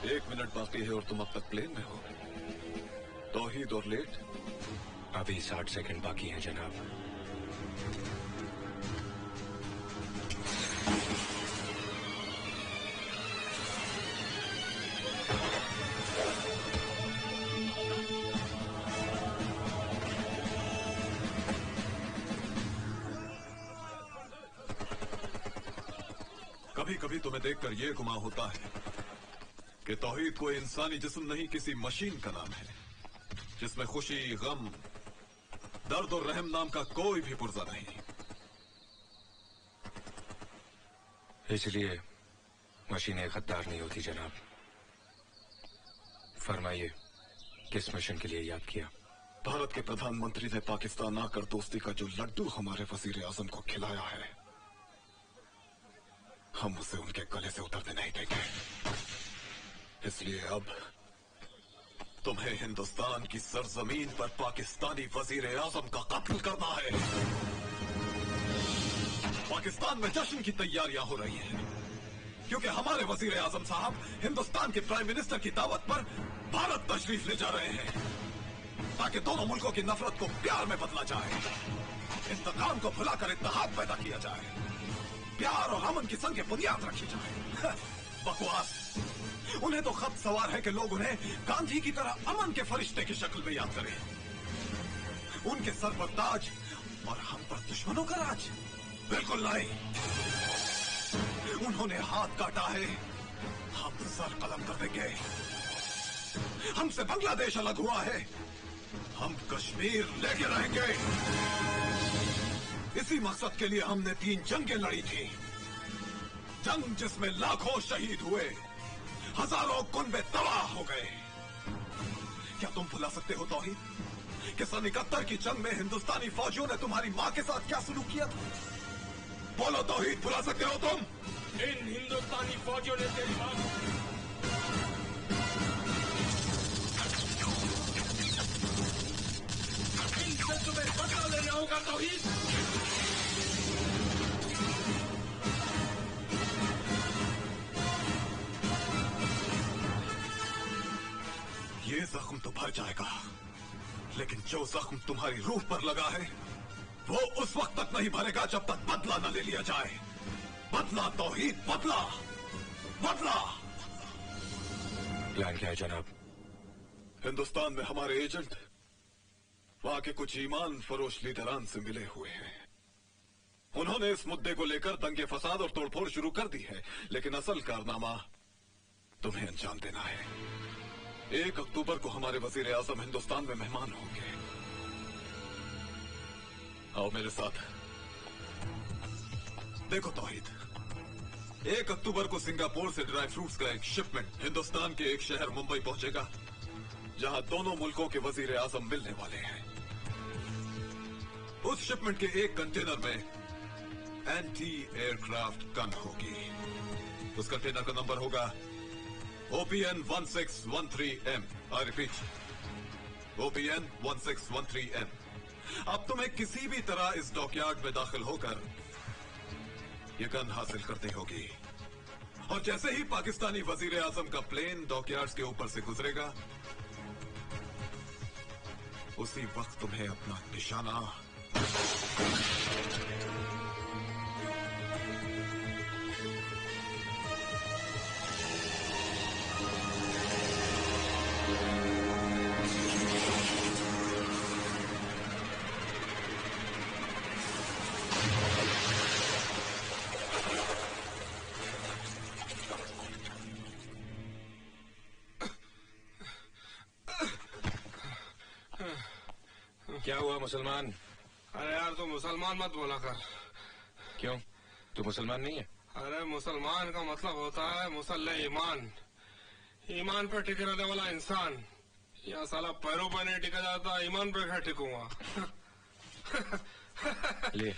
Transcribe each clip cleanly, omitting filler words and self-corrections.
1 minute बाकी है और तुम अब तक प्लेन में हो। तौहीद और लेट? अभी 60 सेकंड बाकी हैं जनाब। कभी कभी तुम्हें देखकर यह गुमा होता है कि तौहीद कोई इंसानी जिस्म नहीं, किसी मशीन का नाम है जिसमें खुशी, गम, दर्द और रहम नाम का कोई भी पुर्जा नहीं। इसलिए मशीनें गद्दार नहीं होती जनाब। फरमाइए, किस मिशन के लिए याद किया? भारत के प्रधानमंत्री ने पाकिस्तान आकर दोस्ती का जो लड्डू हमारे वजीर आजम को खिलाया है, हम उसे उनके गले से उतरने नहीं देंगे। इसलिए अब तुम्हें हिंदुस्तान की सरजमीन पर पाकिस्तानी वजीर आजम का कत्ल करना है। पाकिस्तान में जश्न की तैयारियां हो रही हैं, क्योंकि हमारे वजीर आजम साहब हिंदुस्तान के प्राइम मिनिस्टर की दावत पर भारत तशरीफ ले जा रहे हैं, ताकि दोनों मुल्कों की नफरत को प्यार में बदला जाए, इंतकाम को भुलाकर इत्तेहाद पैदा किया जाए, प्यार और अमन की संग बुनियाद रखी जाए। बकवास। उन्हें तो खत सवार है कि लोग उन्हें गांधी की तरह अमन के फरिश्ते की शक्ल में याद करें, उनके सर पर ताज और हम पर दुश्मनों का राज। बिल्कुल नहीं। उन्होंने हाथ काटा है, हम सर कलम कर देंगे। हमसे बांग्लादेश अलग हुआ है, हम कश्मीर लेके रहेंगे। इसी मकसद के लिए हमने 3 जंगें लड़ी थी। जंग जिसमें लाखों शहीद हुए, हजारों कुनबे तबाह हो गए। क्या तुम भुला सकते हो तौहीद कि सन 71 की जंग में हिंदुस्तानी फौजियों ने तुम्हारी मां के साथ क्या सलूक किया था? बोलो तौहीद, भुला सकते हो तुम? इन हिंदुस्तानी फौजियों ने तेरी मां इनसे तुम्हें बदला लेना होगा तौहीद। ये जख्म तो भर जाएगा, लेकिन जो जख्म तुम्हारी रूह पर लगा है वो उस वक्त तक नहीं भरेगा जब तक बदला न ले लिया जाए। बदला तौहीद, बदला, बदला। प्लान क्या है जनाब? हिंदुस्तान में हमारे एजेंट वहां के कुछ ईमान फरोश लीडरान से मिले हुए हैं। उन्होंने इस मुद्दे को लेकर दंगे फसाद और तोड़फोड़ शुरू कर दी है, लेकिन असल कारनामा तुम्हें अंजाम देना है। 1 अक्टूबर को हमारे वजीर आजम हिंदुस्तान में मेहमान होंगे। आओ मेरे साथ। देखो तौहीद, 1 अक्टूबर को सिंगापुर से ड्राई फ्रूट्स का एक शिपमेंट हिंदुस्तान के एक शहर मुंबई पहुंचेगा, जहां दोनों मुल्कों के वजीर आजम मिलने वाले हैं। उस शिपमेंट के एक कंटेनर में एंटी एयरक्राफ्ट गन होगी। उस कंटेनर का नंबर होगा OPN 1613M। I repeat, OPN 1613M। अब तुम्हें किसी भी तरह इस डॉकयार्ड में दाखिल होकर यह गन हासिल करनी होगी, और जैसे ही पाकिस्तानी वजीर आजम का प्लेन डॉकयार्ड्स के ऊपर से गुजरेगा, उसी वक्त तुम्हें अपना निशाना क्या हुआ मुसलमान? अरे यार तू मुसलमान मत बोला कर। क्यों, तू मुसलमान नहीं है? अरे मुसलमान का मतलब होता है मुसल्ले ईमान, ईमान पर टिके रहने वाला इंसान। या साला पैरों पर नहीं टिका जाता, ईमान पर क्या टिकूंगा? ले।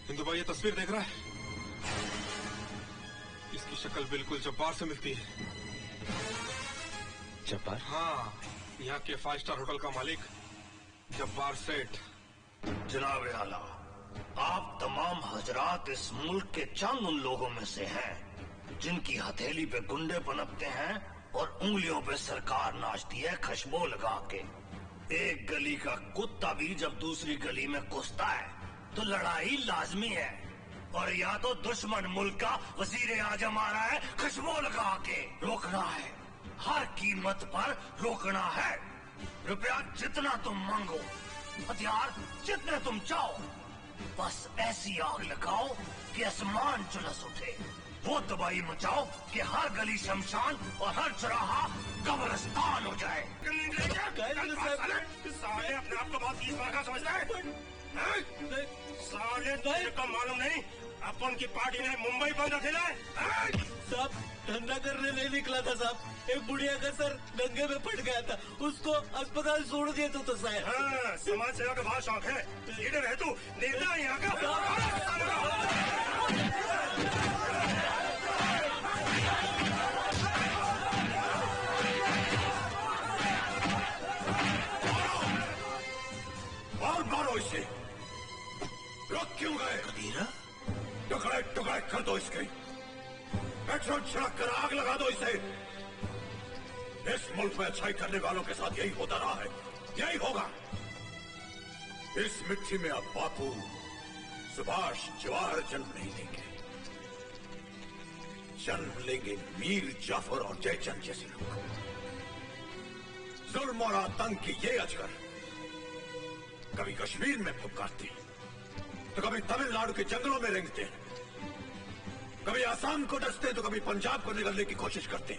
हिंदू भाई ये तस्वीर देख रहा है? इसकी शक्ल बिल्कुल जब्बार से मिलती है। जब्बार? हाँ, यहाँ के 5 स्टार होटल का मालिक जब्बार सेठ। जनाब आला, आप तमाम हजरात इस मुल्क के चंद उन लोगों में से हैं जिनकी हथेली पे गुंडे पनपते हैं और उंगलियों पे सरकार नाचती है खुशबू लगा के। एक गली का कुत्ता भी जब दूसरी गली में घुसता है तो लड़ाई लाजमी है, और या तो दुश्मन मुल्क का वजीर आजम आ रहा है खुशबू लगा के, रोकना है, हर कीमत पर रोकना है। रुपया जितना तुम मांगो, हथियार जितने तुम चाहो, बस ऐसी आग लगाओ कि आसमान झुलस उठे, वो तबाही मचाओ कि हर गली शमशान और हर चौराहा कब्रिस्तान हो जाए। साले अपने आप को बहुत का समझता है? साले तेरे को मालूम नहीं अपन की पार्टी ने मुंबई बंद रखेला है? साहब धंधा करने नहीं निकला था साहब, एक बुढ़िया का सर दंगे में फट गया था, उसको अस्पताल छोड़ दिए तो साहब। हाँ, समाज सेवा का बहुत शौक है, लीडर है तू, नेता है यहाँ का। और मारो इसे। रुक क्यों गए? कबीरा, टुकड़े टुकड़े कर दो इसके, पेट्रोल छिड़क कर आग लगा दो इसे। इस मुल्क में अच्छाई करने वालों के साथ यही होता रहा है, यही होगा। इस मिट्टी में अब बापू, सुभाष, जवाहर जन्म नहीं लेंगे, जन्म लेंगे मीर जाफर और जयचंद जैसे लोग। जुल्म और आतंक की ये अजगर कभी कश्मीर में फुफकारते, तो कभी तमिलनाडु के जंगलों में रेंगते, कभी आसाम को डसते तो कभी पंजाब को निगलने की कोशिश करते।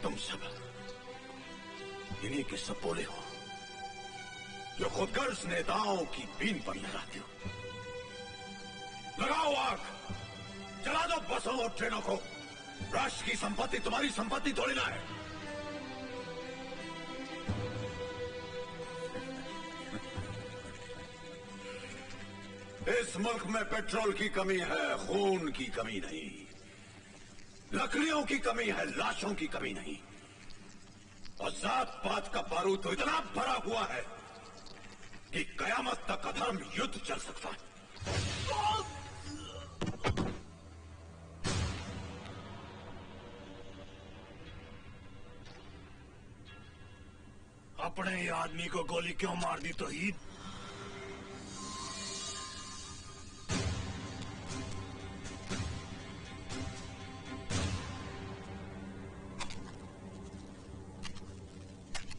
तुम सब इन्हीं के सपोले हो जो खुदगर्ज नेताओं की बीन पर लगाते हो। लगाओ आग, जला दो बसों और ट्रेनों को। राष्ट्र की संपत्ति तुम्हारी संपत्ति थोड़ी ना है। इस मुल्क में पेट्रोल की कमी है, खून की कमी नहीं, लकड़ियों की कमी है, लाशों की कमी नहीं, और जात पात का बारूद तो इतना भरा हुआ है कि कयामत तक अधर्म युद्ध चल सकता है। अपने ही आदमी को गोली क्यों मार दी तो ही?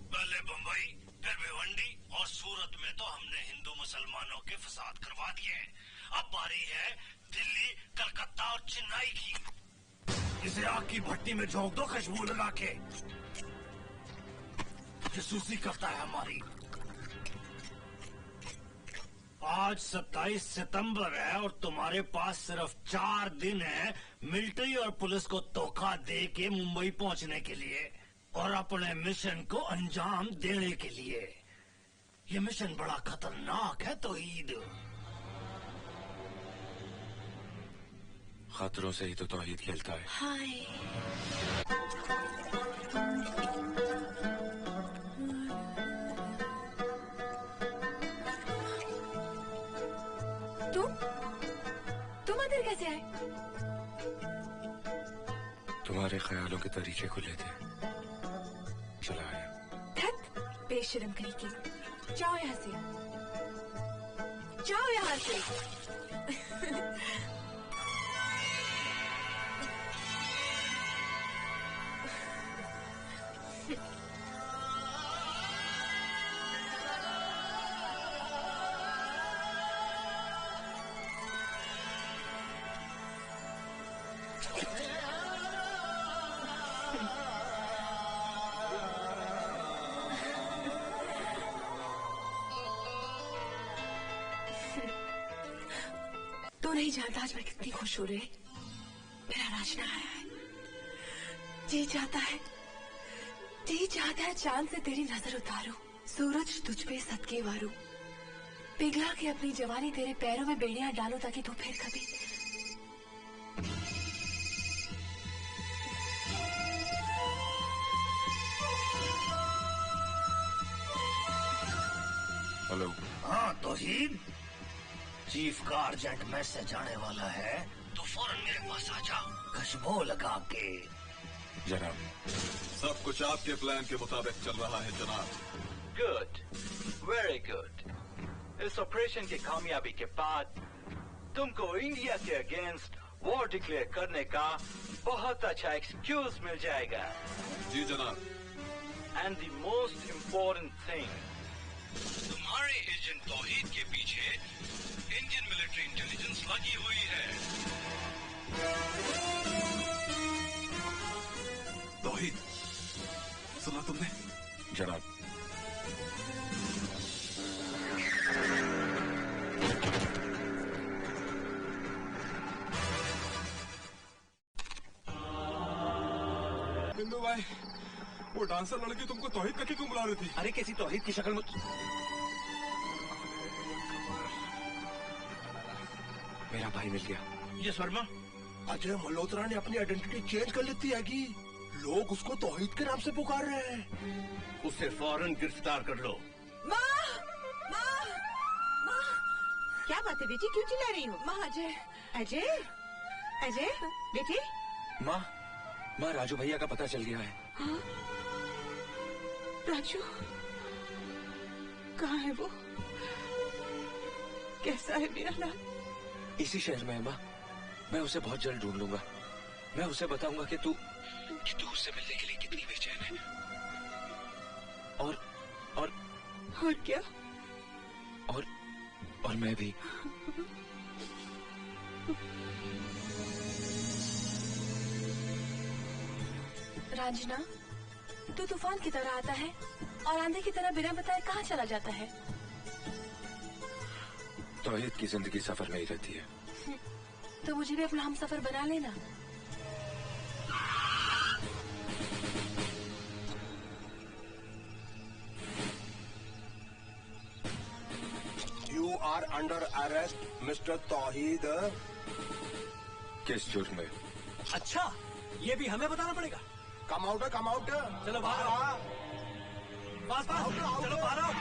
पहले बंबई, फिर भिवंडी और सूरत में तो हमने हिंदू मुसलमानों के फसाद करवा दिए। अब बारी है दिल्ली, कलकत्ता और चेन्नई की। इसे आग की भट्टी में झोंक दो खुशबू लगा के। जासूसी करता है हमारी। आज 27 सितंबर है और तुम्हारे पास सिर्फ 4 दिन है मिलिट्री और पुलिस को धोखा दे के मुंबई पहुंचने के लिए और अपने मिशन को अंजाम देने के लिए। ये मिशन बड़ा खतरनाक है तौहीद। खतरों से ही तो तौहीद खेलता है। हाय। तुम अंदर कैसे आए? तुम्हारे ख्यालों के तरीके खुले थे, चला आया। धत बेशर्म कहीं की। जाओ यहाँ से, जाओ यहाँ से। तो नहीं जानता आज मैं कितनी खुश हो रही। मेरा राजना आया है। जी चाहता है चांद से तेरी नजर उतारूं, सूरज तुझ पे सदके वारूं, पिघला के अपनी जवानी तेरे पैरों में बेड़ियां डालूं ताकि तू फिर कभी। हेलो। हाँ तौहीद, चीफ का अर्जेंट मैसेज आने वाला है, तो फौरन मेरे पास आ जा, खुशबू लगा के। जनाब। सब कुछ आपके प्लान के मुताबिक चल रहा है जनाब। Good, very good. इस ऑपरेशन की कामयाबी के बाद तुमको इंडिया के अगेंस्ट वॉर डिक्लेयर करने का बहुत अच्छा एक्सक्यूज मिल जाएगा। जी जनाब। And the most important thing, तुम्हारे एजेंट तौहीद के पीछे इंडियन मिलिट्री इंटेलिजेंस लगी हुई है। तौहीद, सुना तुमने? जनाब। बिंदु भाई, वो डांसर लड़की तुमको तौहीद करके क्यों बुला रही थी? अरे कैसी तौहीद की शक्ल में। मेरा भाई मिल गया। यस वर्मा। अजय मल्होत्रा ने अपनी आइडेंटिटी चेंज कर लेती है कि लोग उसको तौहीद के नाम से पुकार रहे हैं। उसे फौरन गिरफ्तार कर लो। माँ, माँ, माँ। क्या बात है बेटी, क्यों चिल्ला रही हो? माँ, अजय। अजय, अजय बेटी। माँ, माँ राजू भैया का पता चल गया है। हाँ? राजू कहाँ है वो? कैसा है मेरा लाल? इसी शहर में है माँ। मैं उसे बहुत जल्द ढूंढ लूंगा। मैं उसे बताऊंगा कि तू उससे मिलने के लिए कितनी बेचैन है। और क्या? और मैं भी। रांझना, तू तूफान की तरह आता है और आंधी की तरह बिना बताए कहाँ चला जाता है? तौहीद की जिंदगी सफर में ही रहती है। तो मुझे भी अपना हम सफर बना लेना। You are under arrest mister Tauheed. किस जुर्म में? अच्छा, ये भी हमें बताना पड़ेगा। Come out, come out. चलो बाहर आओ। पास चलो बाहर आओ।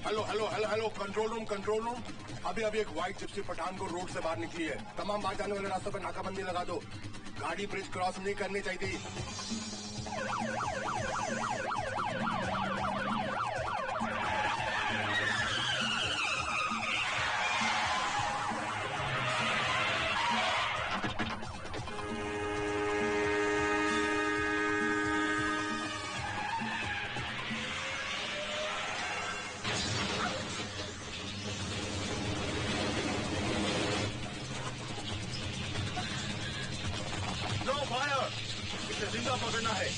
Hello hello hello hello, control room, control room. अभी एक व्हाइट जिप्सी पठानकोट रोड से बाहर निकली है। तमाम बाहर जाने वाले रास्तों पर नाकाबंदी लगा दो। गाड़ी ब्रिज क्रॉस नहीं करनी चाहिए। नो फायर, इसे जिंदा पकड़ना है।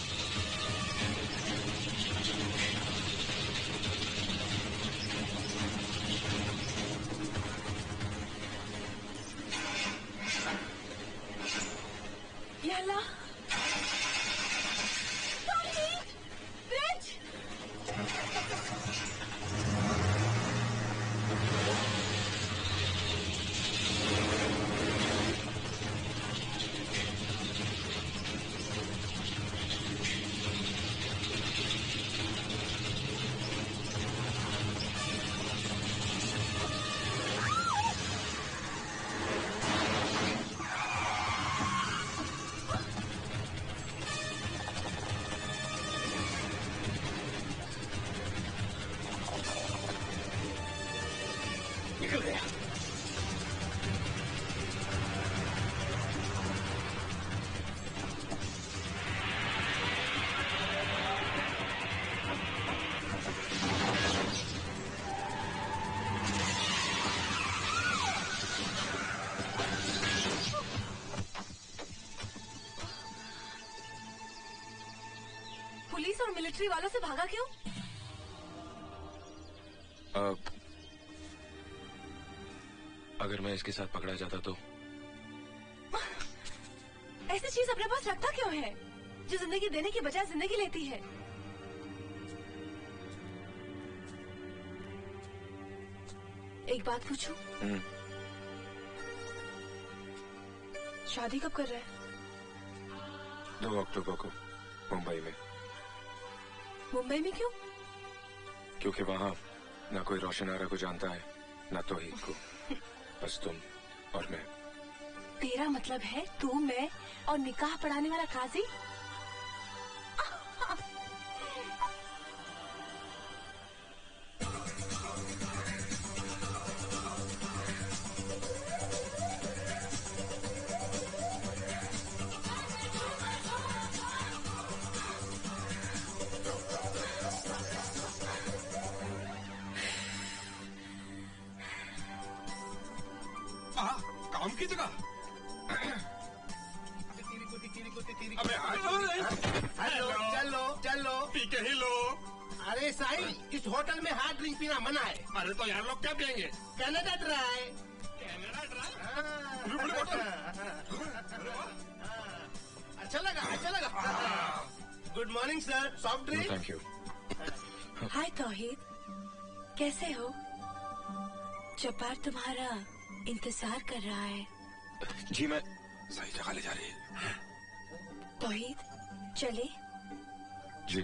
या अल्लाह! ब्रिज! निकल गया। पुलिस और मिलिट्री वालों से भागा क्यों? अगर मैं इसके साथ पकड़ा जाता तो? ऐसी चीज अपने पास रखता क्यों है जो जिंदगी देने की बजाय जिंदगी लेती है? एक बात पूछूं? शादी कब कर रहा है? 2 अक्टूबर को मुंबई में। मुंबई में क्यों? क्योंकि वहाँ ना कोई रोशन आरा को जानता है ना तौहीद को, बस तुम और मैं। तेरा मतलब है तू, मैं और निकाह पढ़ाने वाला काजी? काम की जगह। अबे चलो चलो चलो, पी के ही लो। अरे साहिल, इस होटल में हार्ड ड्रिंक पीना मना है। अरे तो यार लोग क्या पियेंगे? Canada Dry. अच्छा लगा। Good morning sir, soft drink. Thank you. Hi Tauheed, कैसे हो? जब्बार तुम्हारा इंतजार कर रहा है। जी मैं सही जगह ले जा रही है। तौहीद चले? जी।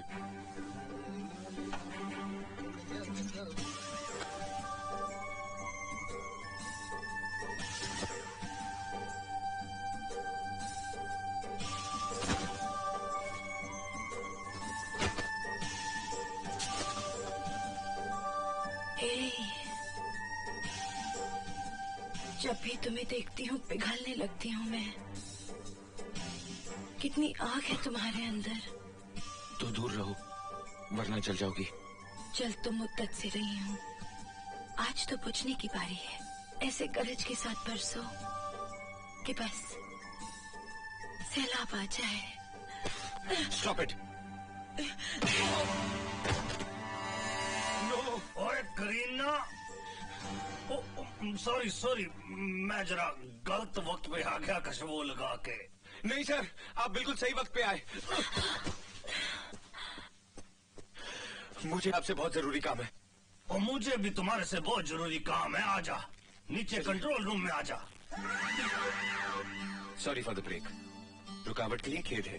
जब भी तुम्हें देखती हूँ पिघलने लगती हूँ मैं। कितनी आग है तुम्हारे अंदर। तो दूर रहो वरना जल जाओगी। जल तो मुद्दत से रही हूँ, आज तो बुझने की बारी है। ऐसे गरज के साथ बरसो कि बस सैलाब आ जाए। Stop it! ओए करीना, सॉरी, मैं जरा गलत वक्त पे आ गया खुशबू लगा के। नहीं सर, आप बिल्कुल सही वक्त पे आए। मुझे आपसे बहुत जरूरी काम है। और मुझे भी तुम्हारे से बहुत जरूरी काम है। आजा नीचे कंट्रोल रूम में आजा। सॉरी फॉर द ब्रेक, रुकावट के लिए खेद है।